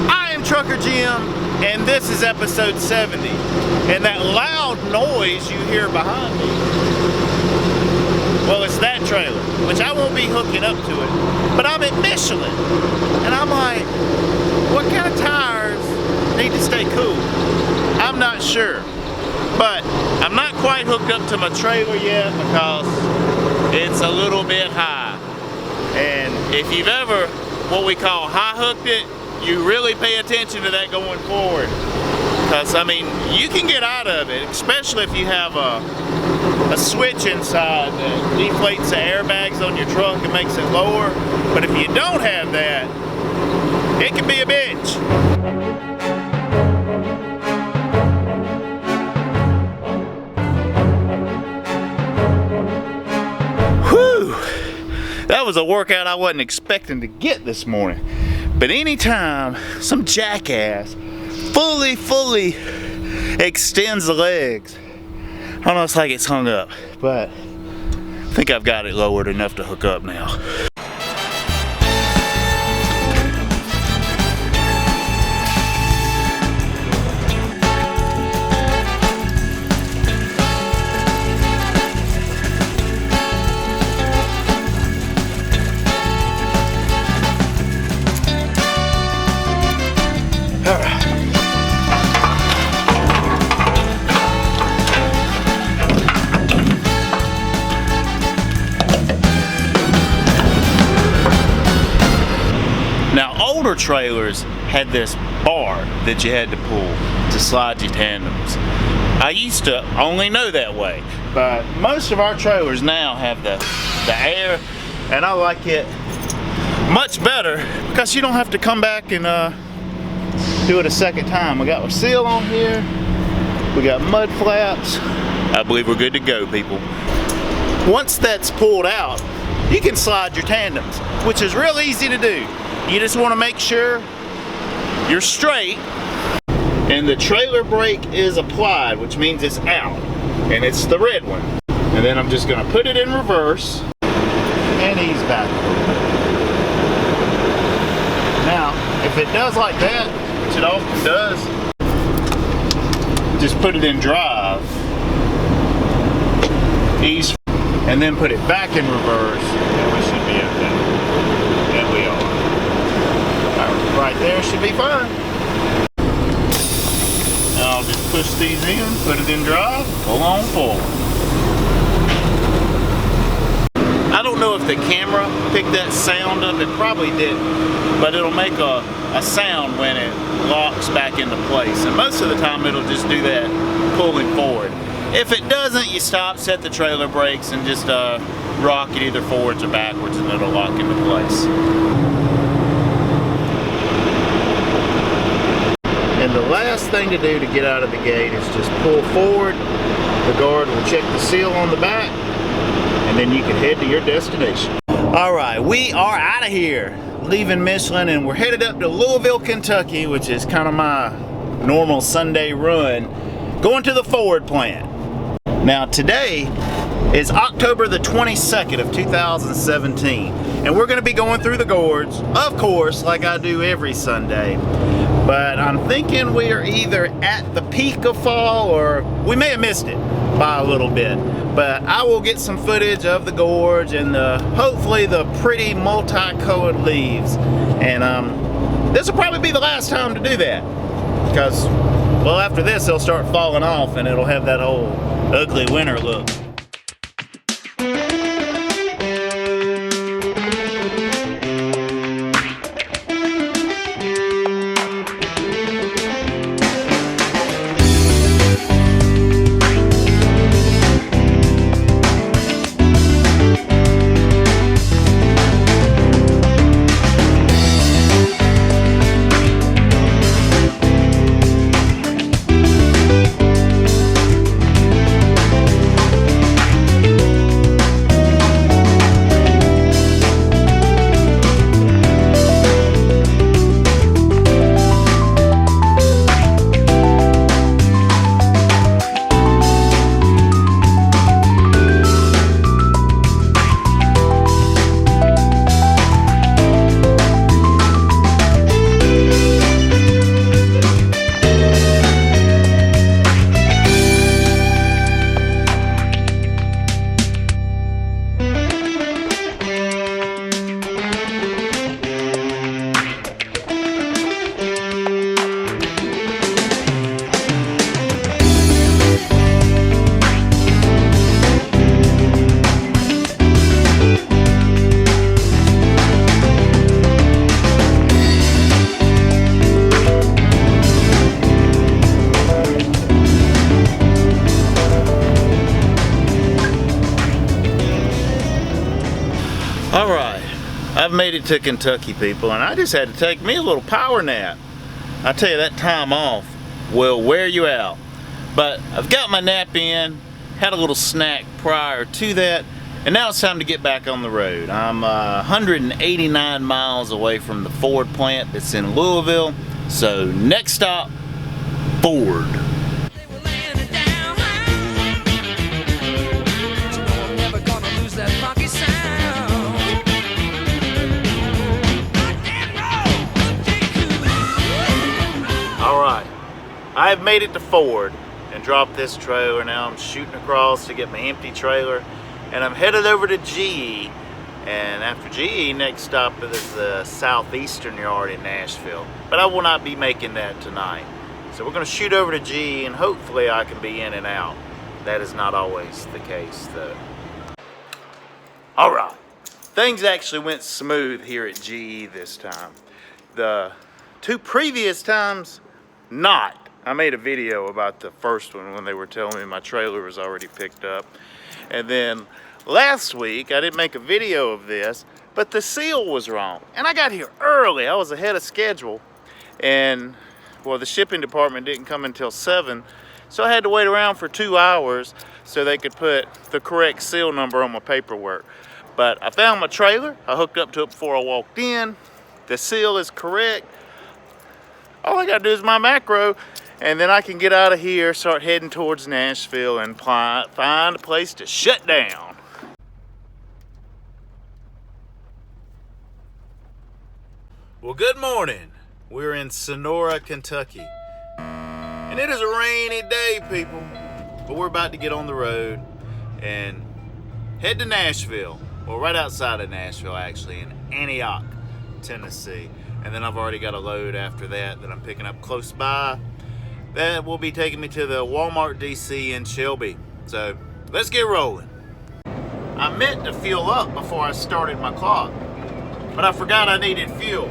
I am Trucker Jim, and this is episode 70. And that loud noise you hear behind me, well, it's that trailer, which I won't be hooking up to it. But I'm at Michelin, and I'm like, what kind of tires need to stay cool? I'm not sure. But I'm not quite hooked up to my trailer yet because it's a little bit high. And if you've ever, what we call high hooked it, you really pay attention to that going forward. Because, I mean, you can get out of it, especially if you have a switch inside that deflates the airbags on your truck and makes it lower. But if you don't have that, it can be a bitch. That was a workout I wasn't expecting to get this morning. But anytime some jackass fully extends the legs, I don't know, it's like it's hung up, but I think I've got it lowered enough to hook up now. Older trailers had this bar that you had to pull to slide your tandems. I used to only know that way, but most of our trailers now have the air, and I like it much better because you don't have to come back and do it a second time. We got our seal on here, we got mud flaps. I believe we're good to go, people. Once that's pulled out, you can slide your tandems, which is real easy to do. You just want to make sure you're straight and the trailer brake is applied, which means it's out, and it's the red one. And then I'm just going to put it in reverse and ease back a little bit. Now, if it does like that, which it often does, just put it in drive, ease, and then put it back in reverse, and we should be okay. And we are. Right there should be fine. Now I'll just push these in, put it in drive, pull on forward. I don't know if the camera picked that sound up, it probably didn't, but it'll make a sound when it locks back into place. And most of the time it'll just do that pulling forward. If it doesn't, you stop, set the trailer brakes, and just rock it either forwards or backwards, and it'll lock into place. And the last thing to do to get out of the gate is just pull forward. The guard will check the seal on the back, and then you can head to your destination. All right, we are out of here, leaving Michelin, and we're headed up to Louisville, Kentucky, which is kind of my normal Sunday run, going to the Ford plant. Now today is October the 22nd of 2017, and we're going to be going through the gorge, of course, like I do every Sunday. But I'm thinking we are either at the peak of fall, or we may have missed it by a little bit. But I will get some footage of the gorge and hopefully the pretty multicolored leaves. And this will probably be the last time to do that, because, well, after this they'll start falling off and it'll have that whole ugly winter look. I've made it to Kentucky, people, and I just had to take me a little power nap. I tell you, that time off will wear you out. But I've got my nap in, had a little snack prior to that, and now it's time to get back on the road. I'm 189 miles away from the Ford plant that's in Louisville. So next stop, Ford. Alright, I have made it to Ford and dropped this trailer. Now I'm shooting across to get my empty trailer, and I'm headed over to GE. And after GE, next stop is the southeastern yard in Nashville. But I will not be making that tonight. So we're going to shoot over to GE, and hopefully I can be in and out. That is not always the case, though. Alright, things actually went smooth here at GE this time. The 2 previous times, not. I made a video about the first one when they were telling me my trailer was already picked up. And then last week, I didn't make a video of this, but the seal was wrong. And I got here early. I was ahead of schedule. And, well, the shipping department didn't come until 7. So I had to wait around for 2 hours so they could put the correct seal number on my paperwork. But I found my trailer. I hooked up to it before I walked in. The seal is correct. All I gotta do is my macro, and then I can get out of here, start heading towards Nashville, and find a place to shut down. Well, good morning. We're in Sonora, Kentucky. And it is a rainy day, people. But we're about to get on the road and head to Nashville. Well, right outside of Nashville, actually, in Antioch, Tennessee. And then I've already got a load after that I'm picking up close by. That will be taking me to the Walmart DC in Shelby. So let's get rolling. I meant to fuel up before I started my clock, but I forgot I needed fuel.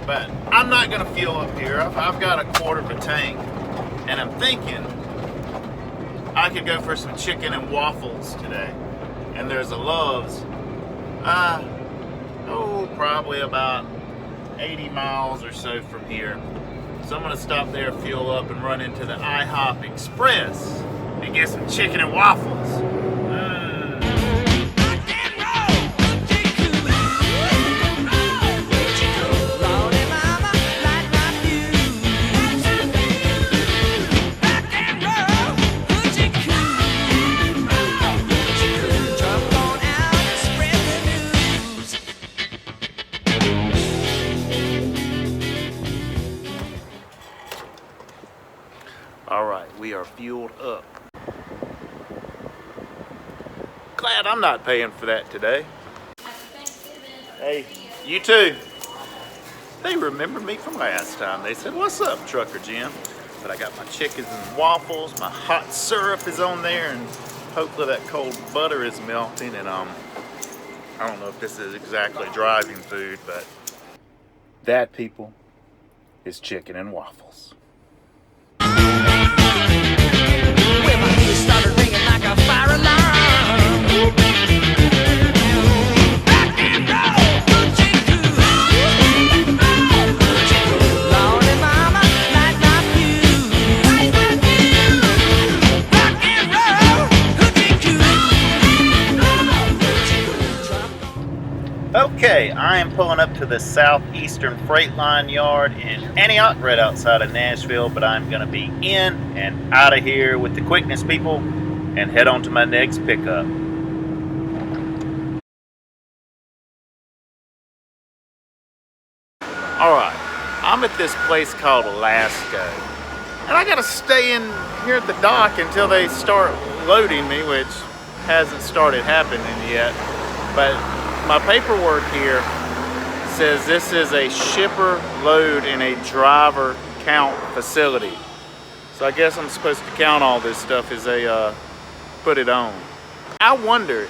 But I'm not gonna fuel up here. I've got a quarter of a tank, and I'm thinking I could go for some chicken and waffles today. And there's a Love's, probably about 80 miles or so from here. So I'm gonna stop there, fuel up, and run into the IHOP Express and get some chicken and waffles. Alright, we are fueled up. Glad I'm not paying for that today. Hey, you too. They remembered me from last time. They said, "What's up, Trucker Jim?" But I got my chickens and waffles, my hot syrup is on there, and hopefully that cold butter is melting. And I don't know if this is exactly driving food, but that, people, is chicken and waffles. Started ringing like a fire alarm. Rock and roll, Hoochie coo. Lordy mama, light my fuse. Rock and roll, Hoochie coo. Okay, I am pulling up to the Southeastern Freight Line Yard in Antioch, right outside of Nashville, but I'm going to be in and out of here with the quickness, people, and head on to my next pickup. Alright, I'm at this place called Alaska, and I got to stay in here at the dock until they start loading me, which hasn't started happening yet, but my paperwork here says this is a shipper load in a driver count facility. So I guess I'm supposed to count all this stuff as they put it on. I wonder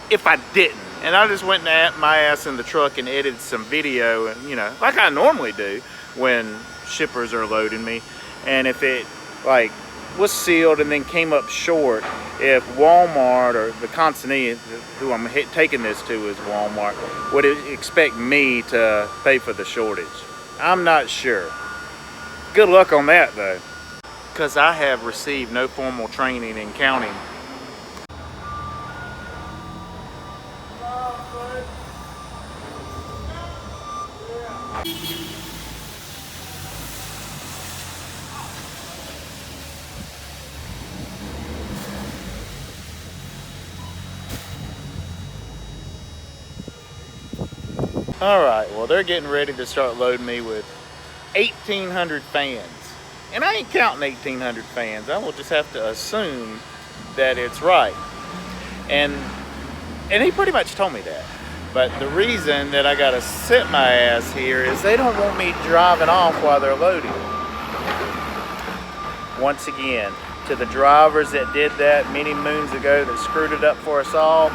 if I didn't, and I just went and my ass in the truck and edited some video, and like I normally do when shippers are loading me, and if it like was sealed and then came up short, if Walmart or the consignee, who I'm taking this to is Walmart, would expect me to pay for the shortage. I'm not sure. Good luck on that though, because I have received no formal training in counting. Alright, well they're getting ready to start loading me with 1,800 fans. And I ain't counting 1,800 fans. I will just have to assume that it's right. And he pretty much told me that. But the reason that I gotta sit my ass here is they don't want me driving off while they're loading. Once again, to the drivers that did that many moons ago that screwed it up for us all,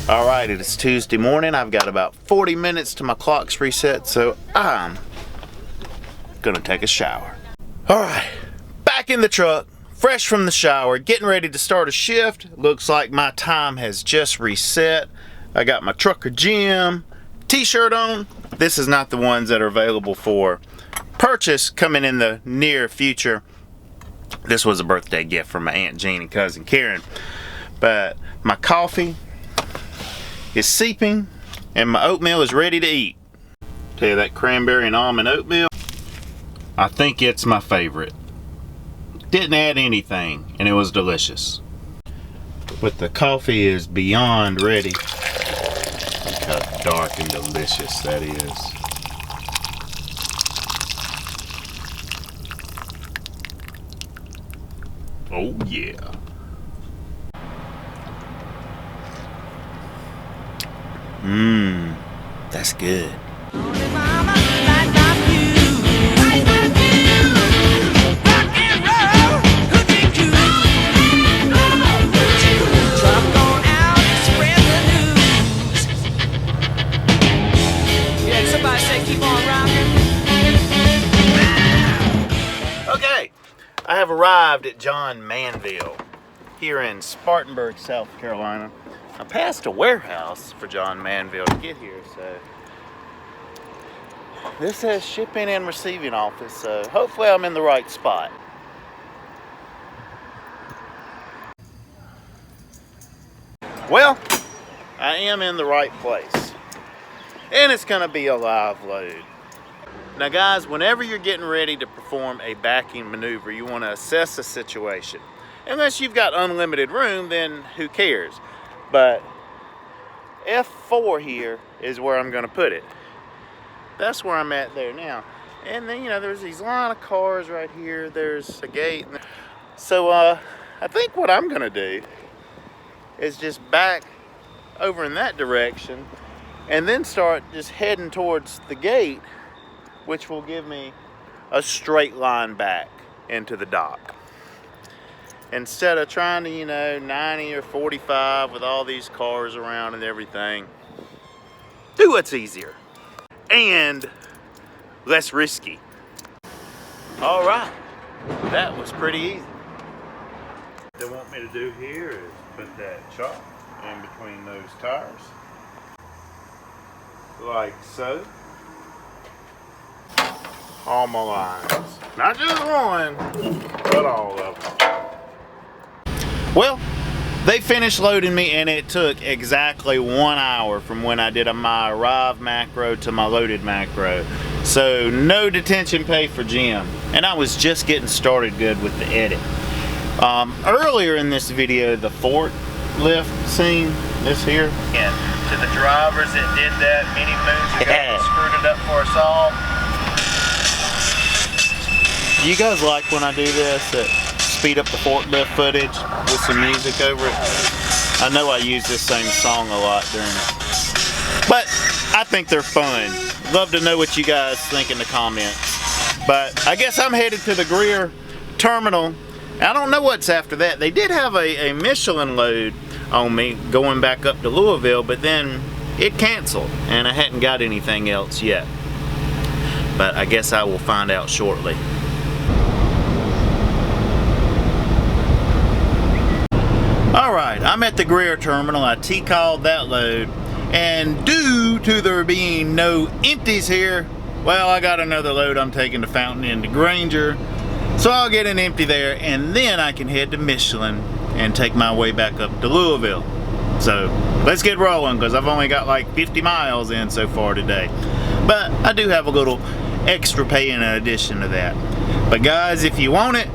Alright, it is Tuesday morning. I've got about 40 minutes to my clock's reset, so I'm gonna take a shower. Alright, back in the truck, fresh from the shower, getting ready to start a shift. Looks like my time has just reset. I got my trucker gym t-shirt on. This is not the ones that are available for purchase coming in the near future. This was a birthday gift from my Aunt Jean and cousin Karen. But my coffee is seeping and my oatmeal is ready to eat. Tell you, that cranberry and almond oatmeal, I think it's my favorite. Didn't add anything and it was delicious. But the coffee is beyond ready. Look how dark and delicious that is. Oh yeah. That's good. Okay, I have arrived at John Manville here in Spartanburg, South Carolina. I passed a warehouse for John Manville to get here, so this says shipping and receiving office, so hopefully I'm in the right spot. Well, I am in the right place, and it's gonna be a live load. Now guys, whenever you're getting ready to perform a backing maneuver, you want to assess the situation. Unless you've got unlimited room, then who cares? But F4 here is where I'm going to put it. That's where I'm at there now. And then, you know, there's these line of cars right here. There's a gate. So I think what I'm going to do is just back over in that direction and then start just heading towards the gate, which will give me a straight line back into the dock. Instead of trying to, you know, 90 or 45 with all these cars around and everything, do what's easier and less risky. All right, that was pretty easy. What they want me to do here is put that chalk in between those tires, like so. All my lines, not just one, but all of them. Well, They finished loading me, and it took exactly 1 hour from when I did my arrive macro to my loaded macro. So no detention pay for Jim. And I was just getting started good with the edit. Earlier in this video, the forklift scene, this here. And to the drivers that did that many moons ago, and screwed it up for us all. Do you guys like when I do this? Speed up the forklift footage with some music over it. I know I use this same song a lot during it, but I think they're fun. Love to know what you guys think in the comments. But I guess I'm headed to the Greer terminal. I don't know what's after that. They did have a Michelin load on me going back up to Louisville, but then it canceled and I hadn't got anything else yet. But I guess I will find out shortly. Alright, I'm at the Greer terminal. I T-called that load, and due to there being no empties here, well, I got another load I'm taking to Fountain Inn to Derringer, so I'll get an empty there, and then I can head to Michelin and take my way back up to Louisville. So let's get rolling, because I've only got like 50 miles in so far today, but I do have a little extra pay in addition to that. But guys, if you want it,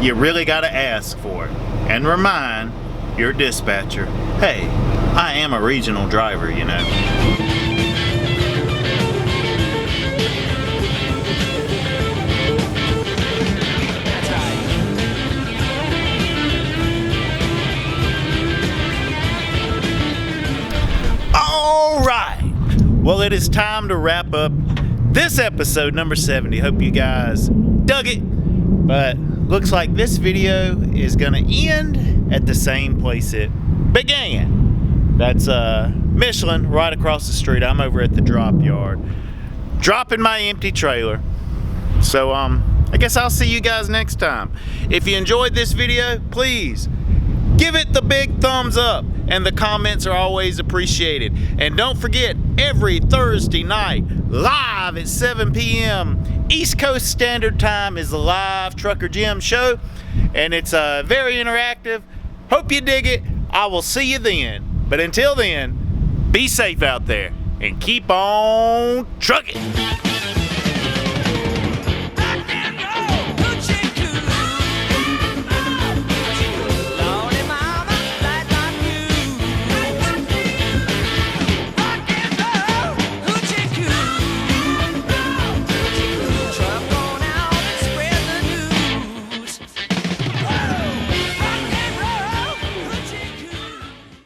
you really got to ask for it, and remind your dispatcher, hey, I am a regional driver, you know. All right, well, it is time to wrap up this episode number 70. Hope you guys dug it, but looks like this video is gonna end at the same place it began. That's Michelin right across the street. I'm over at the drop yard dropping my empty trailer. So I guess I'll see you guys next time. If you enjoyed this video, please give it the big thumbs up, and the comments are always appreciated. And don't forget, every Thursday night live at 7 p.m. East Coast Standard Time is the live Trucker Jim show, and it's very interactive. Hope you dig it. I will see you then. But until then, be safe out there and keep on trucking.